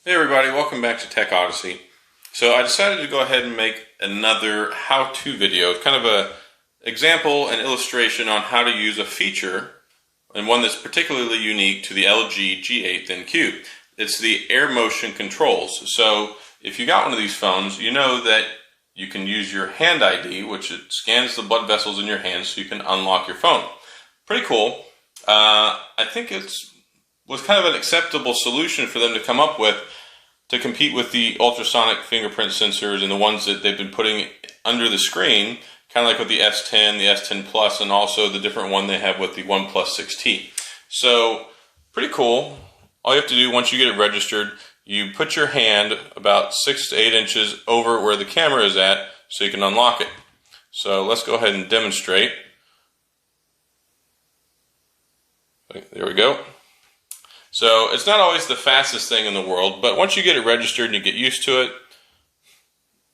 Hey everybody, welcome back to Tech Odyssey. So I decided to go ahead and make another how-to video, kind of a example and illustration on how to use a feature, and one that's particularly unique to the LG G8 ThinQ. It's the air motion controls. So if you got one of these phones, you know that you can use your HandID, which it scans the blood vessels in your hands so you can unlock your phone. Pretty cool. I think was kind of an acceptable solution for them to come up with to compete with the ultrasonic fingerprint sensors and the ones that they've been putting under the screen, kind of like with the S10, the S10 Plus, and also the different one they have with the OnePlus 6T. So, pretty cool. All you have to do once you get it registered, you put your hand about 6 to 8 inches over where the camera is at so you can unlock it. So let's go ahead and demonstrate. There we go. So it's not always the fastest thing in the world, but once you get it registered and you get used to it,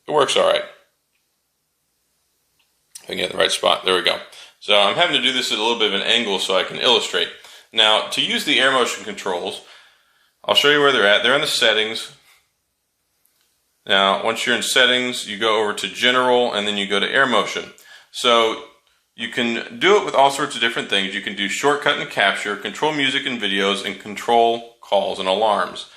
it works all right. If I can get in the right spot, there we go. So I'm having to do this at a little bit of an angle so I can illustrate. Now, to use the air motion controls, I'll show you where they're at. They're in the settings. Now, once you're in settings, you go over to general and then you go to air motion. So you can do it with all sorts of different things. You can do shortcut and capture, control music and videos, and control calls and alarms.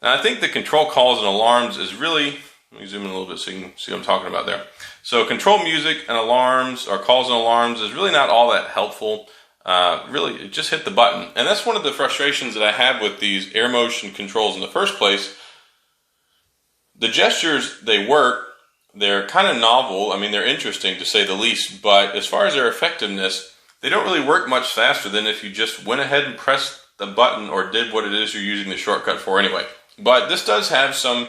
Now I think the control calls and alarms is really, let me zoom in a little bit so you can see what I'm talking about there. So control music and alarms, or calls and alarms, is really not all that helpful. Really, just hit the button. And that's one of the frustrations that I have with these air motion controls in the first place. The gestures, they work. They're kind of novel. I mean, they're interesting to say the least, but as far as their effectiveness, they don't really work much faster than if you just went ahead and pressed the button or did what it is you're using the shortcut for anyway. But this does have some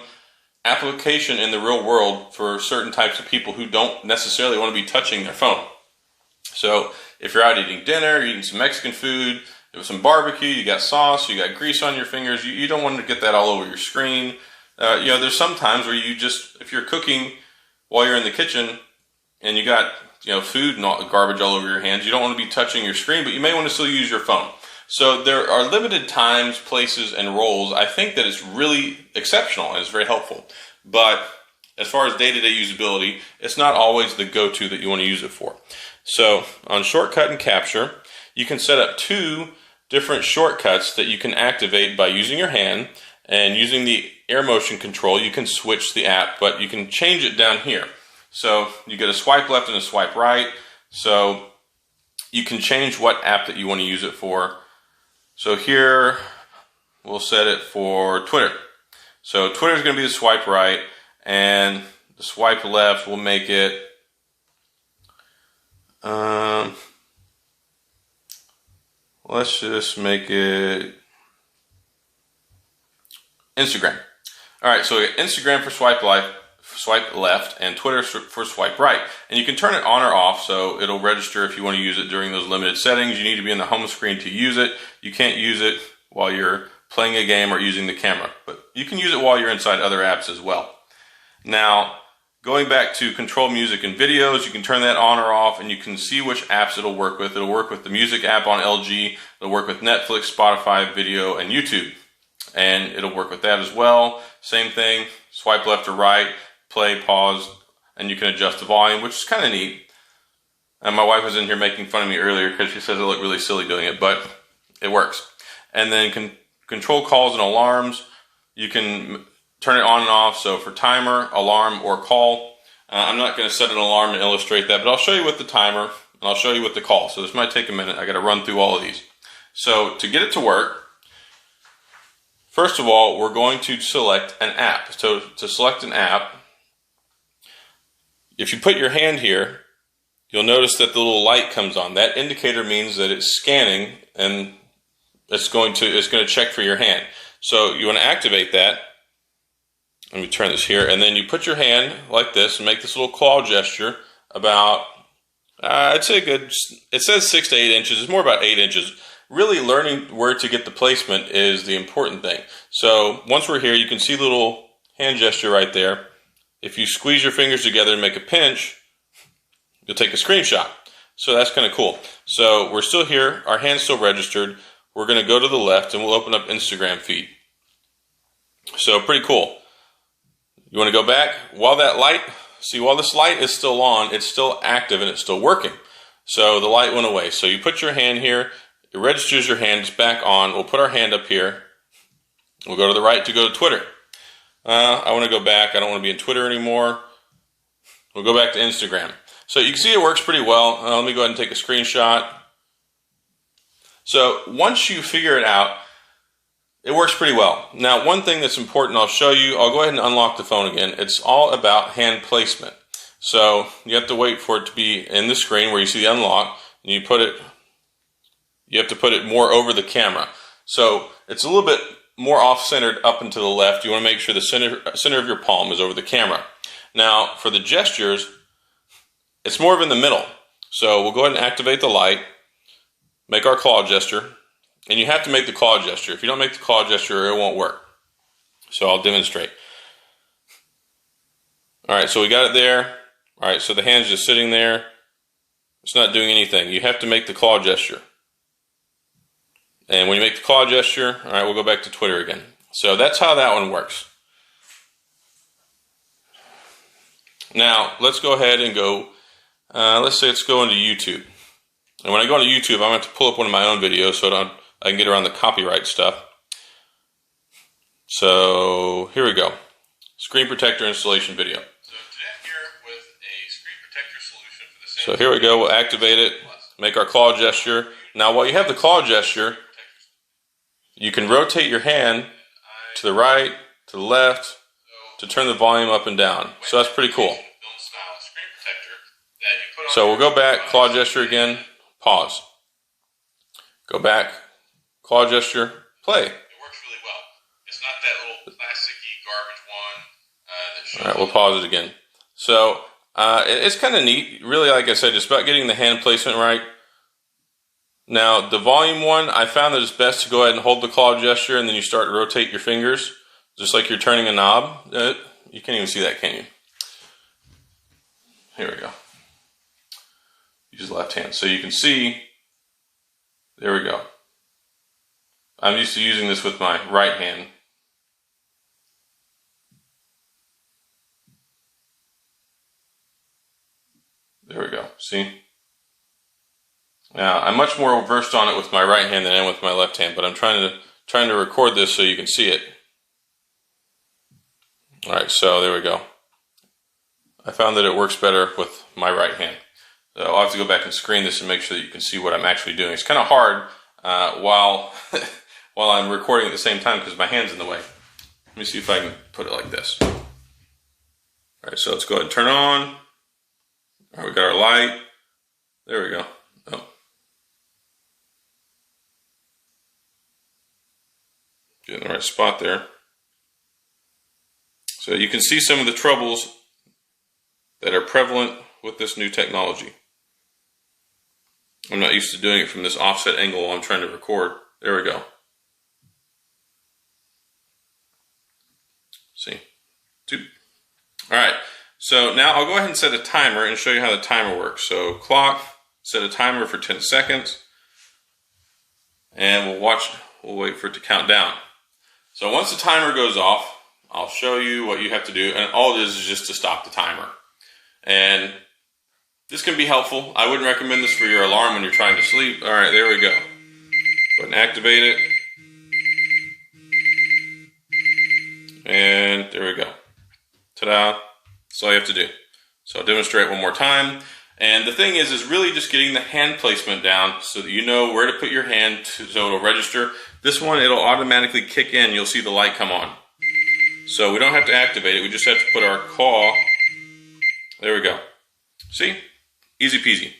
application in the real world for certain types of people who don't necessarily want to be touching their phone. So if you're out eating dinner, you're eating some Mexican food, there was some barbecue, you got sauce, you got grease on your fingers, you don't want to get that all over your screen. There's some times where you just, if you're cooking while you're in the kitchen and you got food and garbage all over your hands, you don't want to be touching your screen, but you may want to still use your phone. So there are limited times, places, and roles. I think that it's really exceptional and it's very helpful. But as far as day-to-day usability, it's not always the go-to that you want to use it for. So on shortcut and capture, you can set up 2 different shortcuts that you can activate by using your hand. And using the air motion control, you can switch the app, but you can change it down here. So you get a swipe left and a swipe right. So you can change what app that you want to use it for. So here, we'll set it for Twitter. So Twitter is going to be the swipe right, and the swipe left will make it, let's just make it Instagram. All right, so we got Instagram for swipe left, and Twitter for swipe right. And you can turn it on or off, so it'll register if you want to use it during those limited settings. You need to be in the home screen to use it. You can't use it while you're playing a game or using the camera, but you can use it while you're inside other apps as well. Now, going back to control music and videos, you can turn that on or off, and you can see which apps it'll work with. It'll work with the music app on LG. It'll work with Netflix, Spotify, video, and YouTube. And it'll work with that as well. Same thing, swipe left or right, play, pause, and you can adjust the volume, which is kind of neat. And my wife was in here making fun of me earlier because she says I look really silly doing it, but it works. And then control calls and alarms, you can turn it on and off. So for timer, alarm, or call, I'm not going to set an alarm and illustrate that, but I'll show you with the timer and I'll show you with the call. So this might take a minute. I got to run through all of these. So to get it to work, first of all, we're going to select an app. So to select an app, if you put your hand here, you'll notice that the little light comes on. That indicator means that it's scanning and it's going to check for your hand. So you want to activate that. Let me turn this here, and then you put your hand like this and make this little claw gesture about, I'd say good, it says 6 to 8 inches. It's more about 8 inches. Really learning where to get the placement is the important thing. So once we're here, you can see the little hand gesture right there. If you squeeze your fingers together and make a pinch, you'll take a screenshot. So that's kind of cool. So we're still here. Our hand's still registered. We're going to go to the left and we'll open up Instagram feed. So pretty cool. You want to go back while this light is still on, it's still active and it's still working. So the light went away. So you put your hand here, it registers your hand, it's back on. We'll put our hand up here. We'll go to the right to go to Twitter. I want to go back. I don't want to be in Twitter anymore. We'll go back to Instagram. So you can see it works pretty well. Let me go ahead and take a screenshot. So once you figure it out, it works pretty well. Now, one thing that's important I'll show you, I'll go ahead and unlock the phone again. It's all about hand placement. So you have to wait for it to be in the screen where you see the unlock, and you have to put it more over the camera. So it's a little bit more off-centered up and to the left. You want to make sure the center of your palm is over the camera. Now, for the gestures, it's more of in the middle. So we'll go ahead and activate the light, make our claw gesture, and you have to make the claw gesture. If you don't make the claw gesture, it won't work. So I'll demonstrate. All right, so we got it there. All right, so the hand's just sitting there. It's not doing anything. You have to make the claw gesture. And when you make the claw gesture, all right, we'll go back to Twitter again. So that's how that one works. Now, let's go ahead and go, let's say let's go into YouTube. And when I go into YouTube, I'm going to have to pull up one of my own videos so I can get around the copyright stuff. So here we go. Screen protector installation video. So today I'm here with a screen protector solution for the same. So here we go. We'll activate it, make our claw gesture. Now while you have the claw gesture, you can rotate your hand to the right, to the left, to turn the volume up and down. So that's pretty cool. So we'll go back, claw gesture again, pause. Go back, claw gesture, play. It works really well. It's not that little plasticky garbage one that shows. All right, we'll pause it again. So it's kind of neat. Really, like I said, just about getting the hand placement right. Now, the volume one, I found that it's best to go ahead and hold the claw gesture and then you start to rotate your fingers, just like you're turning a knob. You can't even see that, can you? Here we go. Use the left hand. So you can see, there we go. I'm used to using this with my right hand. There we go, see? Now, I'm much more versed on it with my right hand than I am with my left hand, but I'm trying to record this so you can see it. All right, so there we go. I found that it works better with my right hand. So I'll have to go back and screen this and make sure that you can see what I'm actually doing. It's kind of hard while I'm recording at the same time because my hand's in the way. Let me see if I can put it like this. All right, so let's go ahead and turn on. All right, we got our light. There we go. Oh. Get in the right spot there. So you can see some of the troubles that are prevalent with this new technology. I'm not used to doing it from this offset angle while I'm trying to record. There we go. See? All right, so now I'll go ahead and set a timer and show you how the timer works. So clock, set a timer for 10 seconds, and we'll wait for it to count down. So once the timer goes off, I'll show you what you have to do, and all it is just to stop the timer. And this can be helpful. I wouldn't recommend this for your alarm when you're trying to sleep. All right, there we go. Go ahead and activate it. And there we go. Ta-da. That's all you have to do. So I'll demonstrate one more time. And the thing is really just getting the hand placement down so that you know where to put your hand so it'll register. This one, it'll automatically kick in. You'll see the light come on. So we don't have to activate it. We just have to put our claw. There we go. See? Easy peasy.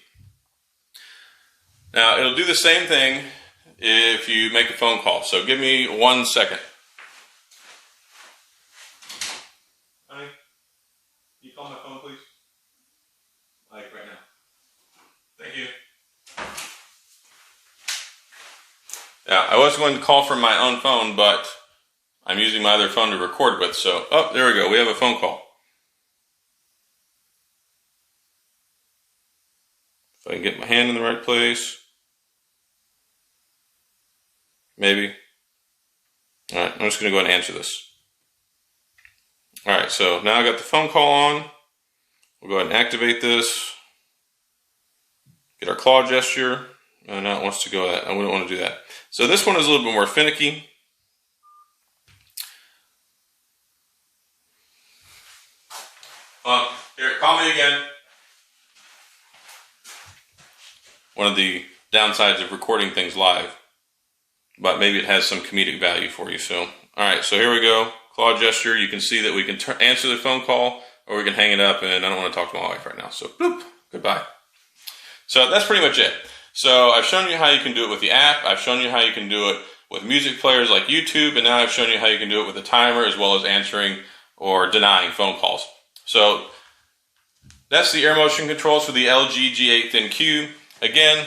Now, it'll do the same thing if you make a phone call. So give me 1 second. Honey, can you call my phone, please? Like right now. Thank you. Yeah, I was going to call from my own phone, but I'm using my other phone to record with. So, oh, there we go. We have a phone call. If I can get my hand in the right place. Maybe. All right, I'm just going to go ahead and answer this. Alright, so now I got the phone call on. We'll go ahead and activate this. Get our claw gesture. Now it wants to go that. I wouldn't want to do that. So this one is a little bit more finicky. Here, call me again. One of the downsides of recording things live, but maybe it has some comedic value for you. So, alright, so here we go. Claw gesture. You can see that we can answer the phone call, or we can hang it up, and I don't want to talk to my wife right now. So, boop, goodbye. So that's pretty much it. So I've shown you how you can do it with the app. I've shown you how you can do it with music players like YouTube, and now I've shown you how you can do it with a timer as well as answering or denying phone calls. So that's the air motion controls for the LG G8 ThinQ. Again,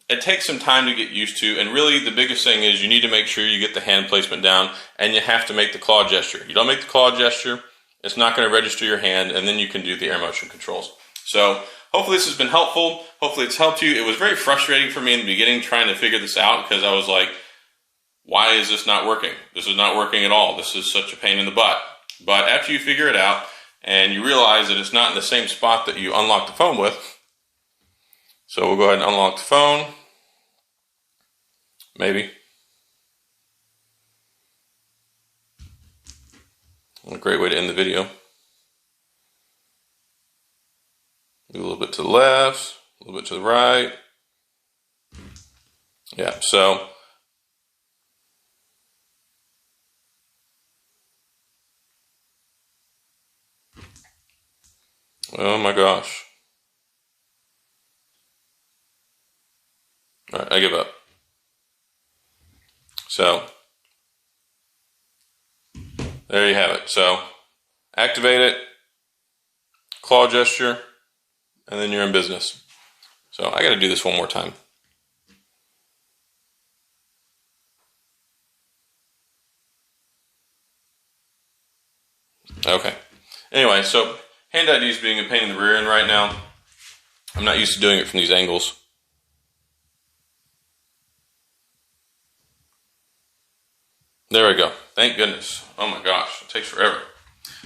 it takes some time to get used to, and really the biggest thing is you need to make sure you get the hand placement down, and you have to make the claw gesture. You don't make the claw gesture, it's not going to register your hand, and then you can do the air motion controls. So hopefully this has been helpful. Hopefully it's helped you. It was very frustrating for me in the beginning trying to figure this out, because I was like, why is this not working? This is not working at all. This is such a pain in the butt. But after you figure it out and you realize that it's not in the same spot that you unlocked the phone with, so we'll go ahead and unlock the phone. Maybe. A great way to end the video. Do a little bit to the left, a little bit to the right. Yeah, so oh my gosh. All right, I give up. So there you have it. So activate it, claw gesture, and then you're in business. So I got to do this one more time. Okay. Anyway, so HandID is being a pain in the rear end right now. I'm not used to doing it from these angles. There we go. Thank goodness. Oh my gosh, it takes forever.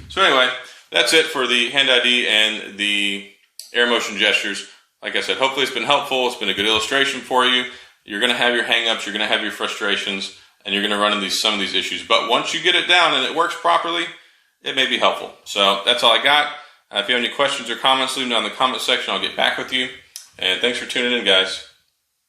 So anyway, that's it for the HandID and the air motion gestures. Like I said, hopefully it's been helpful. It's been a good illustration for you. You're going to have your hang-ups, you're going to have your frustrations, and you're going to run into some of these issues. But once you get it down and it works properly, it may be helpful. So that's all I got. If you have any questions or comments, leave them down in the comment section. I'll get back with you. And thanks for tuning in, guys.